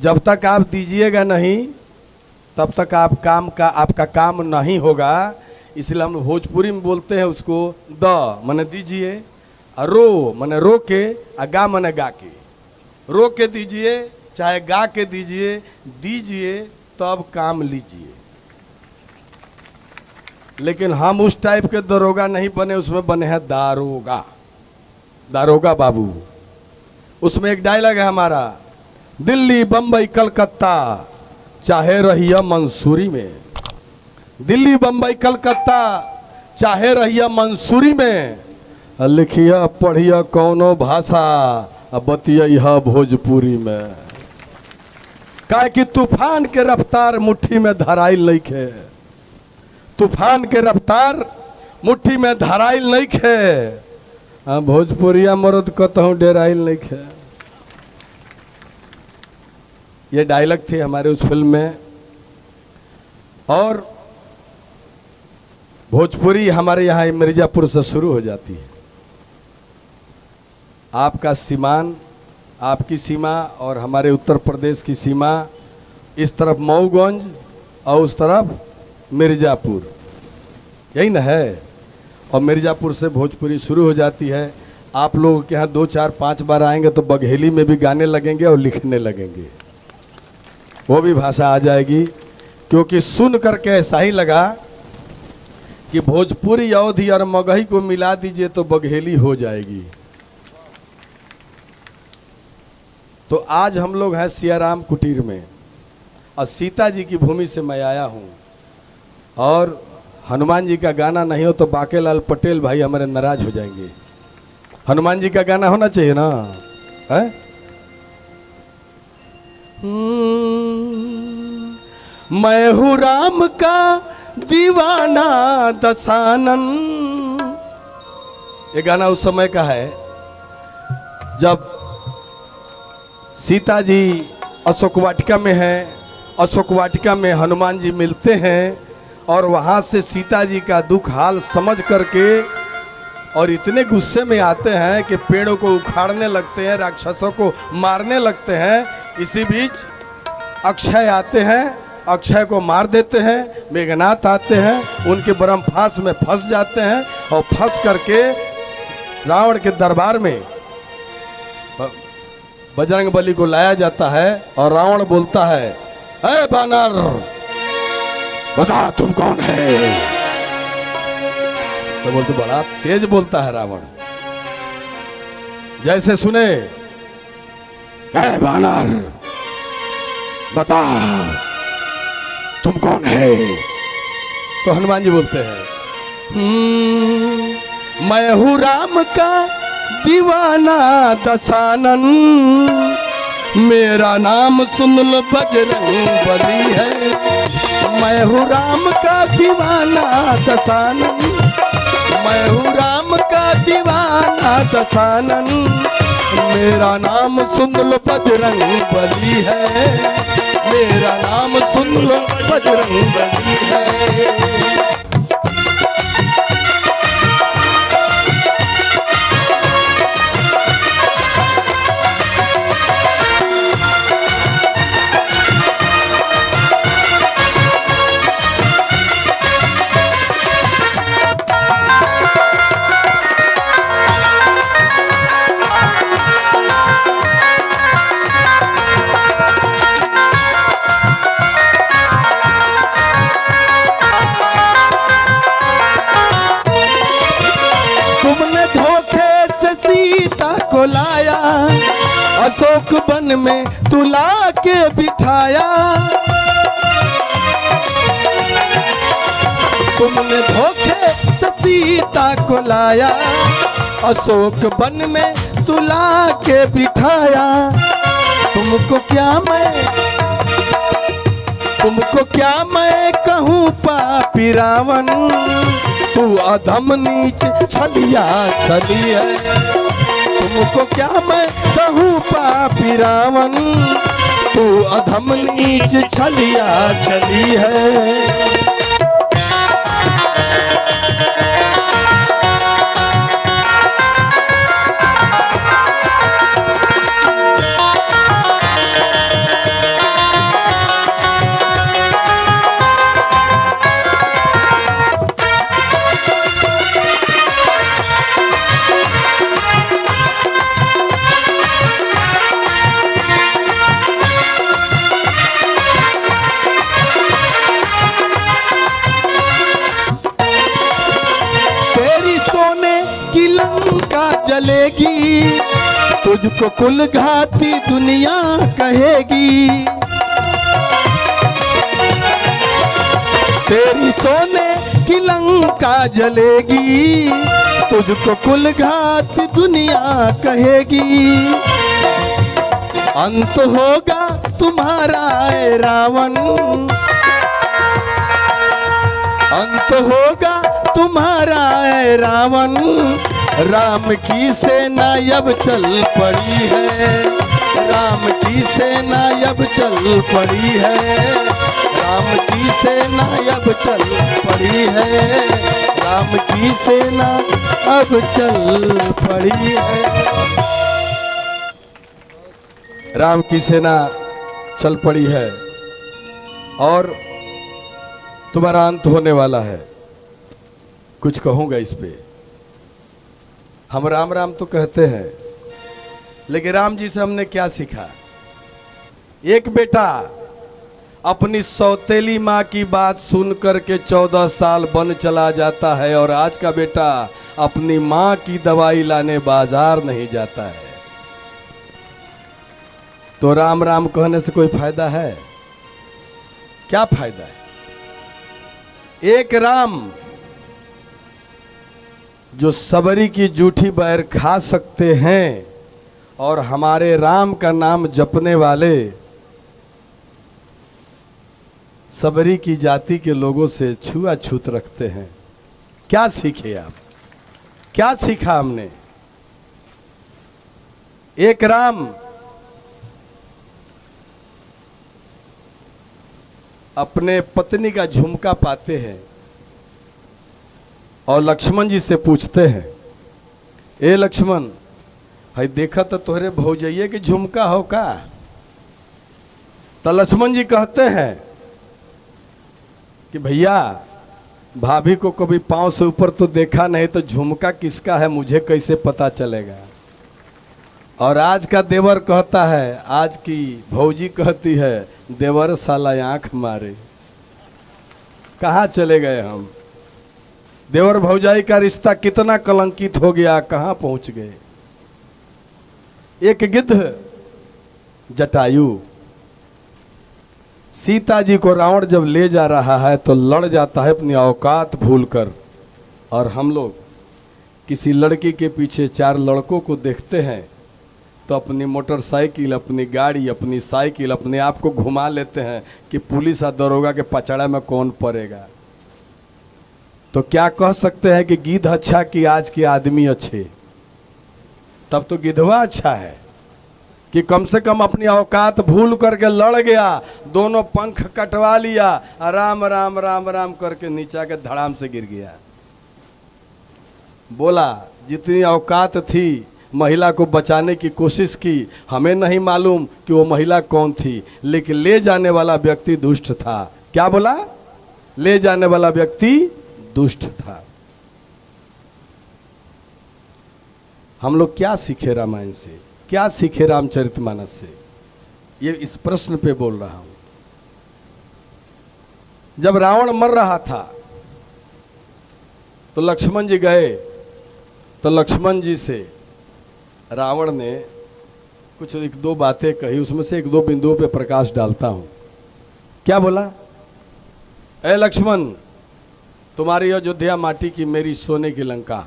जब तक आप दीजिएगा नहीं तब तक आपका काम नहीं होगा। इसलिए हम भोजपुरी में बोलते हैं उसको द मने दीजिए, रो मने रो के, गा मने गा के। रो के दीजिए चाहे गा के दीजिए तब काम लीजिए। लेकिन हम उस टाइप के दरोगा नहीं बने, उसमें बने हैं दारोगा। दारोगा बाबू, उसमें एक डायलॉग है हमारा, दिल्ली बम्बई कलकत्ता चाहे रहिया मंसूरी में। दिल्ली बम्बई कलकत्ता चाहे रहिया मंसूरी में, लिखिया पढ़िया कौनो भाषा बतिया भोजपुरी में। काहे कि तूफान के रफ्तार मुट्ठी में धराइल नहीं खे, तूफान के रफ्तार मुट्ठी में धराइल नहीं खे। भोजपुरिया मर्द कतहूँ डेराइल नहीं खे। ये डायलॉग थे हमारे उस फिल्म में। और भोजपुरी हमारे यहाँ मिर्जापुर से शुरू हो जाती है। आपका सीमान, आपकी सीमा और हमारे उत्तर प्रदेश की सीमा, इस तरफ मऊगंज और उस तरफ मिर्ज़ापुर, यही ना है। और मिर्ज़ापुर से भोजपुरी शुरू हो जाती है। आप लोगों के यहाँ 2 4 5 बार आएंगे तो बघेली में भी गाने लगेंगे और लिखने लगेंगे, वो भी भाषा आ जाएगी। क्योंकि सुन करके ऐसा ही लगा कि भोजपुरी, अवधी और मगही को मिला दीजिए तो बघेली हो जाएगी। तो आज हम लोग हैं सियाराम कुटीर में और सीता जी की भूमि से मैं आया हूँ। और हनुमान जी का गाना नहीं हो तो बाकेलाल पटेल भाई हमारे नाराज हो जाएंगे। हनुमान जी का गाना होना चाहिए ना, है? मैं हूँ राम का दीवाना दशानन। ये गाना उस समय का है जब सीता जी अशोक वाटिका में हैं। अशोक वाटिका में हनुमान जी मिलते हैं और वहाँ से सीता जी का दुख हाल समझ करके और इतने गुस्से में आते हैं कि पेड़ों को उखाड़ने लगते हैं, राक्षसों को मारने लगते हैं। इसी बीच अक्षय आते हैं, अक्षय को मार देते हैं। मेघनाथ आते हैं, उनके ब्रह्म फांस में फंस जाते हैं और फंस करके रावण के दरबार में बजरंग बली को लाया जाता है। और रावण बोलता है, ऐ बानर बता तुम कौन है। तो बोलते, बड़ा तेज बोलता है रावण, जैसे सुने, ऐ बानर बता तुम कौन है। तो हनुमान जी बोलते हैं, मैं हूँ राम का दीवाना दशानन, मेरा नाम सुन लो बजरंग बली है। मैं हूँ राम का दीवाना दशानन, मैं हूँ राम का दीवाना दशानन, मेरा नाम सुन लो बजरंग बली है। मेरा नाम सुन लो बजरंग बली है। लाया अशोक वन में तुला के बिठाया, तुमने धोखे से सीता को लाया, अशोक वन में तुला के बिठाया। तुमको क्या मैं कहूँ पापी रावण, तू अधम नीच छलिया छली है। तुमको क्या मैं कहूँ पापी रावण, तू अधम नीच छलिया छली है। लंका जलेगी, तुझको कुल घाती दुनिया कहेगी। तेरी सोने की लंका जलेगी, तुझको कुल घाती दुनिया कहेगी। अंत होगा तुम्हारा ऐ रावण, अंत होगा तुम्हारा ऐ रावण। राम की सेना अब चल पड़ी है, राम की सेना अब चल पड़ी है, राम की सेना अब चल पड़ी है, राम की सेना अब चल पड़ी है। राम की सेना चल पड़ी है और तुम्हारा अंत होने वाला है। कुछ कहूँगा इस पे। हम राम राम तो कहते हैं, लेकिन राम जी से हमने क्या सीखा? एक बेटा अपनी सौतेली माँ की बात सुन करके 14 साल वन चला जाता है और आज का बेटा अपनी माँ की दवाई लाने बाजार नहीं जाता है। तो राम राम कहने से कोई फायदा है? क्या फायदा है? एक राम जो सबरी की जूठी बैर खा सकते हैं और हमारे राम का नाम जपने वाले सबरी की जाति के लोगों से छुआछूत रखते हैं। क्या सीखे आप? क्या सीखा हमने? एक राम अपने पत्नी का झुमका पाते हैं और लक्ष्मण जी से पूछते हैं, ए लक्ष्मण, भाई देखा तो तोहरे भौजाइये के झुमका हो का? तो लक्ष्मण जी कहते हैं कि भैया भाभी को कभी पांव से ऊपर तो देखा नहीं, तो झुमका किसका है मुझे कैसे पता चलेगा? और आज का देवर कहता है, आज की भौजी कहती है, देवर साला आंख मारे। कहाँ चले गए हम? देवर भौजाई का रिश्ता कितना कलंकित हो गया, कहाँ पहुंच गए? एक गिद्ध जटायु सीता जी को रावण जब ले जा रहा है तो लड़ जाता है अपनी औकात भूलकर, और हम लोग किसी लड़की के पीछे 4 लड़कों को देखते हैं तो अपनी मोटरसाइकिल, अपनी गाड़ी, अपनी साइकिल अपने आप को घुमा लेते हैं कि पुलिस और दरोगा के पचड़ा में कौन पड़ेगा। तो क्या कह सकते हैं कि गिद्ध अच्छा कि आज के आदमी अच्छे? तब तो गिद्धवा अच्छा है कि कम से कम अपनी औकात भूल करके लड़ गया, दोनों पंख कटवा लिया, राम राम राम राम करके नीचा के धड़ाम से गिर गया। बोला जितनी औकात थी महिला को बचाने की कोशिश की, हमें नहीं मालूम कि वो महिला कौन थी, लेकिन ले जाने वाला व्यक्ति दुष्ट था। क्या बोला? ले जाने वाला व्यक्ति दुष्ट था। हम लोग क्या सीखे रामायण से? क्या सीखे रामचरितमानस से? ये इस प्रश्न पे बोल रहा हूं। जब रावण मर रहा था तो लक्ष्मण जी गए, तो लक्ष्मण जी से रावण ने कुछ 1-2 बातें कही, उसमें से 1-2 बिंदुओं पे प्रकाश डालता हूं। क्या बोला? ए लक्ष्मण, तुम्हारी अयोध्या माटी की, मेरी सोने की लंका,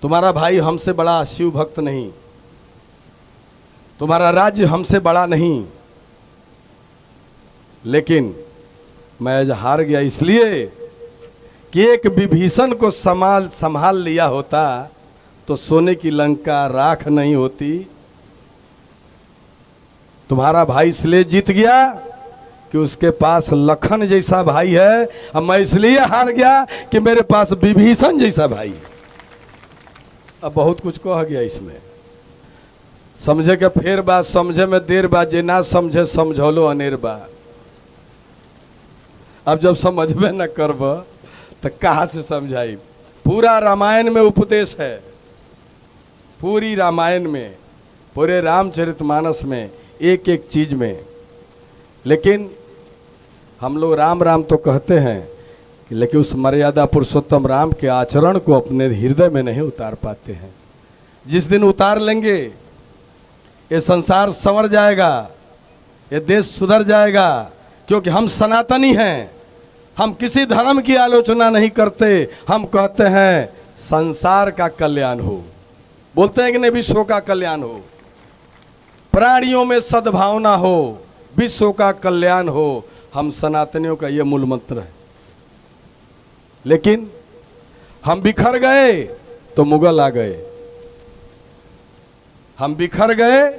तुम्हारा भाई हमसे बड़ा शिव भक्त नहीं, तुम्हारा राज्य हमसे बड़ा नहीं, लेकिन मैं आज हार गया इसलिए कि एक विभीषण को संभाल लिया होता तो सोने की लंका राख नहीं होती। तुम्हारा भाई इसलिए जीत गया कि उसके पास लखन जैसा भाई है, और मैं इसलिए हार गया कि मेरे पास विभीषण जैसा भाई है। अब बहुत कुछ कह गया इसमें, समझे के फेर बात, समझे में देर बा, जे ना समझे समझौलो अनेर बा। अब जब समझ में न करब तो कहाँ से समझाई? पूरा रामायण में उपदेश है, पूरी रामायण में, पूरे रामचरितमानस में, एक एक चीज में। लेकिन हम लोग राम राम तो कहते हैं, लेकिन उस मर्यादा पुरुषोत्तम राम के आचरण को अपने हृदय में नहीं उतार पाते हैं। जिस दिन उतार लेंगे ये संसार संवर जाएगा, ये देश सुधर जाएगा, क्योंकि हम सनातनी हैं। हम किसी धर्म की आलोचना नहीं करते, हम कहते हैं संसार का कल्याण हो। बोलते हैं कि नहीं, विश्व का कल्याण हो, प्राणियों में सद्भावना हो, विश्व का कल्याण हो। हम सनातनियों का ये मूल मंत्र है। लेकिन हम बिखर गए तो मुगल आ गए, हम बिखर गए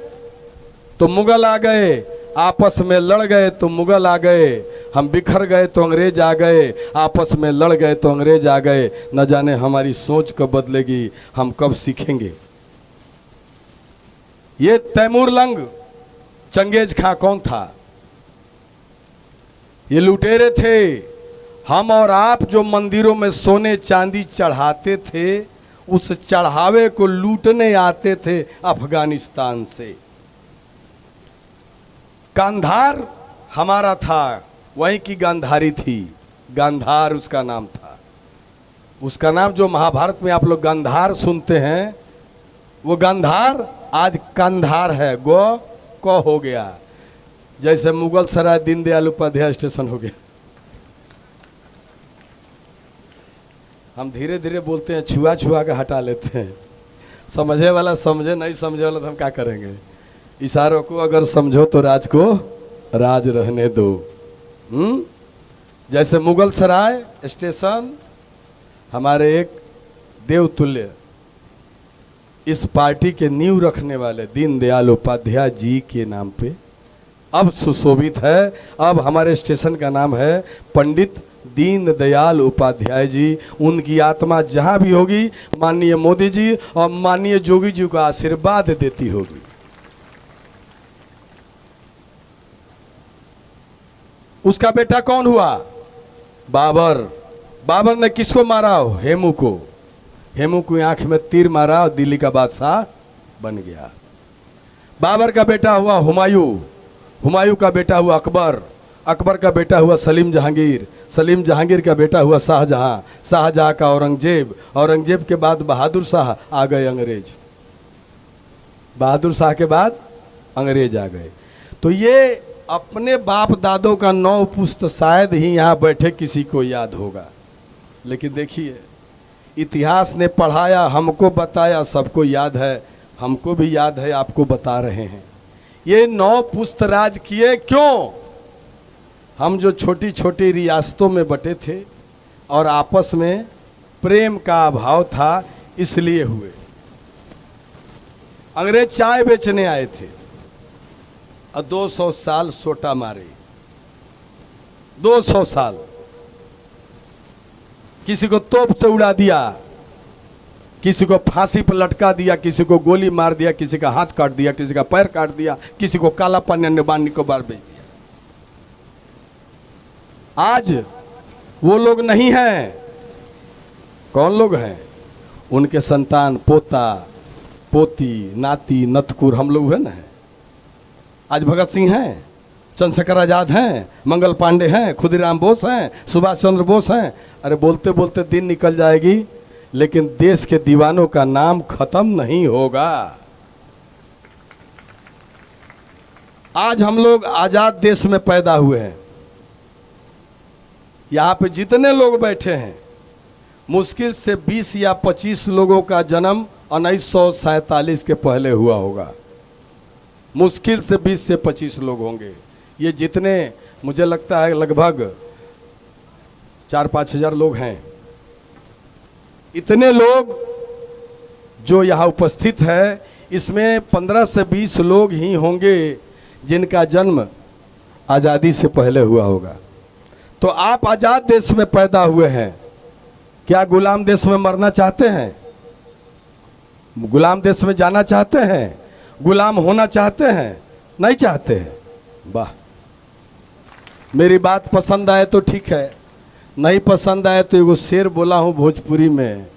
तो मुगल आ गए, आपस में लड़ गए तो मुगल आ गए, हम बिखर गए तो अंग्रेज आ गए, आपस में लड़ गए तो अंग्रेज आ गए। न जाने हमारी सोच कब बदलेगी, हम कब सीखेंगे। ये तैमूर लंग चंगेज खां कौन था? ये लुटेरे थे। हम और आप जो मंदिरों में सोने चांदी चढ़ाते थे, उस चढ़ावे को लूटने आते थे अफगानिस्तान से। गांधार हमारा था, वहीं की गांधारी थी, गांधार उसका नाम था। उसका नाम जो महाभारत में आप लोग गांधार सुनते हैं, वो गांधार आज कंधार है, गो को हो गया। जैसे मुगल सराय दीनदयाल उपाध्याय स्टेशन हो गया। हम धीरे धीरे बोलते हैं, छुआ छुआ के हटा लेते हैं। समझे वाला समझे, नहीं समझे वाला तो हम क्या करेंगे। इशारों को अगर समझो तो राज को राज रहने दो। जैसे मुगल सराय स्टेशन हमारे एक देवतुल्य इस पार्टी के नींव रखने वाले दीनदयाल उपाध्याय जी के नाम पे अब सुशोभित है। अब हमारे स्टेशन का नाम है पंडित दीनदयाल उपाध्याय जी। उनकी आत्मा जहां भी होगी, माननीय मोदी जी और माननीय जोगी जी का आशीर्वाद देती होगी। उसका बेटा कौन हुआ? बाबर। बाबर ने किसको मारा? हेमू को। हेमू को आंख में तीर मारा और दिल्ली का बादशाह बन गया। बाबर का बेटा हुआ हुमायूं। हुमायूं का बेटा हुआ अकबर। अकबर का बेटा हुआ सलीम जहांगीर। सलीम जहांगीर का बेटा हुआ शाहजहां। शाहजहां का औरंगजेब। औरंगजेब के बाद बहादुर शाह, आ गए अंग्रेज। बहादुर शाह के बाद अंग्रेज आ गए। तो ये अपने बाप दादों का 9 पुस्त शायद ही यहाँ बैठे किसी को याद होगा। लेकिन देखिए, इतिहास ने पढ़ाया, हमको बताया, सबको याद है। हमको भी याद है, आपको बता रहे हैं। ये 9 पुस्त राज किए क्यों? हम जो छोटी छोटी रियासतों में बटे थे और आपस में प्रेम का अभाव था, इसलिए हुए। अंग्रेज चाय बेचने आए थे और 200 साल सोटा मारे। 200 साल किसी को तोप से उड़ा दिया, किसी को फांसी पर लटका दिया, किसी को गोली मार दिया, किसी का हाथ काट दिया, किसी का पैर काट दिया, किसी को काला पानी बांध को बार भेज दिया। आज वो लोग नहीं हैं। कौन लोग हैं? उनके संतान, पोता पोती, नाती नतकुर हम लोग हैं ना। आज भगत सिंह हैं, चंद्रशेखर आजाद हैं, मंगल पांडे हैं, खुदीराम बोस हैं, सुभाष चंद्र बोस हैं। अरे बोलते बोलते दिन निकल जाएगी, लेकिन देश के दीवानों का नाम खत्म नहीं होगा। आज हम लोग आजाद देश में पैदा हुए हैं। यहाँ पे जितने लोग बैठे हैं, मुश्किल से 20 या 25 लोगों का जन्म 1947 के पहले हुआ होगा। मुश्किल से 20 से 25 लोग होंगे। ये जितने, मुझे लगता है लगभग 4-5 हजार लोग हैं। इतने लोग जो यहाँ उपस्थित है, इसमें 15 से 20 लोग ही होंगे जिनका जन्म आज़ादी से पहले हुआ होगा। तो आप आज़ाद देश में पैदा हुए हैं, क्या गुलाम देश में मरना चाहते हैं? गुलाम देश में जाना चाहते हैं? गुलाम होना चाहते हैं? नहीं चाहते हैं। वाह, मेरी बात पसंद आए तो ठीक है, नहीं पसंद आए तो एगो शेर बोला हूँ भोजपुरी में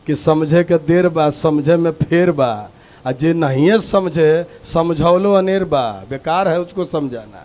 कि समझे के देर बा, समझे में फेर बा, आ जे नहीं समझे समझौलो अनेर बा। बेकार है उसको समझाना।